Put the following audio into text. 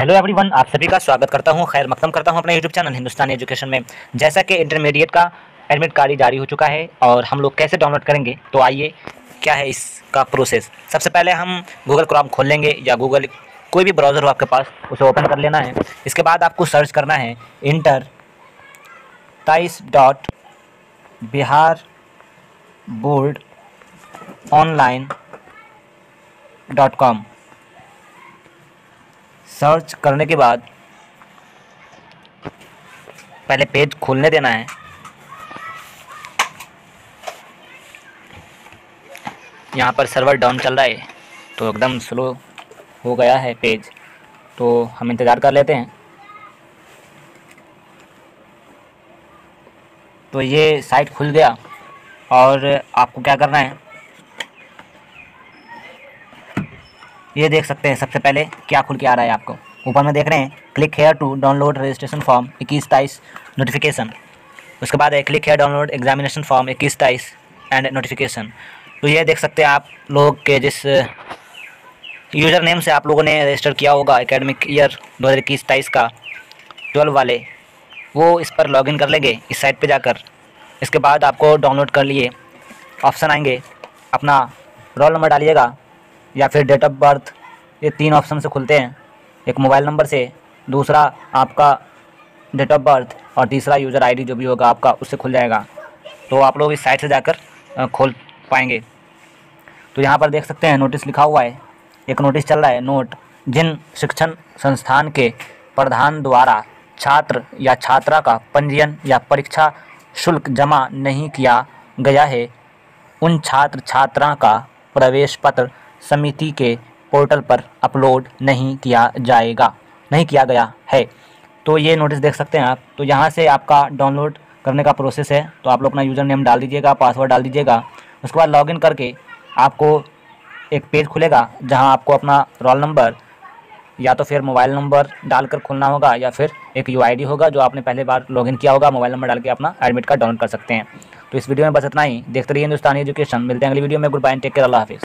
Hello everyone, आप सभी का स्वागत करता हूं, खैर मकदम करता हूं अपने यूट्यूब चैनल हिंदुस्तानी एजुकेशन में। जैसा कि इंटरमीडिएट का एडमिट कार्ड जारी हो चुका है और हम लोग कैसे डाउनलोड करेंगे, तो आइए क्या है इसका प्रोसेस। सबसे पहले हम गूगल क्रोम खोल लेंगे या गूगल कोई भी ब्राउज़र हो आपके पास, उसे ओपन कर लेना है। इसके बाद आपको सर्च करना है inter.biharboardonline.com। सर्च करने के बाद पहले पेज खोलने देना है। यहाँ पर सर्वर डाउन चल रहा है तो एकदम स्लो हो गया है पेज, तो हम इंतज़ार कर लेते हैं। तो ये साइट खुल गया और आपको क्या करना है, ये देख सकते हैं। सबसे पहले क्या खुल के आ रहा है, आपको ऊपर में देख रहे हैं click here to download registration form 21-23 notification. उसके बाद है click here download examination form 21-23 and notification. तो ये देख सकते हैं आप लोग के जिस यूज़र नेम से आप लोगों ने रजिस्टर किया होगा एकेडमिक ईयर 2021-23 का 12 वाले, वो इस पर लॉगिन कर लेंगे इस साइट पे जाकर। इसके बाद आपको डाउनलोड कर लिए ऑप्शन आएंगे, अपना रोल नंबर डालिएगा या फिर डेट ऑफ बर्थ। ये 3 ऑप्शन से खुलते हैं, एक मोबाइल नंबर से, दूसरा आपका डेट ऑफ बर्थ और तीसरा यूज़र आईडी जो भी होगा आपका, उससे खुल जाएगा। तो आप लोग इस साइट से जाकर खोल पाएंगे। तो यहाँ पर देख सकते हैं नोटिस लिखा हुआ है, एक नोटिस चल रहा है। नोट: जिन शिक्षण संस्थान के प्रधान द्वारा छात्र या छात्रा का पंजीयन या परीक्षा शुल्क जमा नहीं किया गया है, उन छात्र छात्रा का प्रवेश पत्र समिति के पोर्टल पर अपलोड नहीं किया गया है। तो ये नोटिस देख सकते हैं आप। तो यहाँ से आपका डाउनलोड करने का प्रोसेस है। तो आप लोग अपना यूज़र नेम डाल दीजिएगा, पासवर्ड डाल दीजिएगा। उसके बाद लॉगिन करके आपको एक पेज खुलेगा जहाँ आपको अपना रोल नंबर या तो फिर मोबाइल नंबर डालकर खोलना होगा या फिर एक यूआईडी होगा जो आपने पहले बार लॉगिन किया होगा। मोबाइल नंबर डाल के अपना एडमिट कार्ड डाउनलोड कर सकते हैं। तो इस वीडियो में बस इतना ही। देखते रहिए हिंदुस्तानी एजुकेशन। मिलते हैं अगली वीडियो में। गुड बाय, टेक केयर, अल्लाह हाफिज़।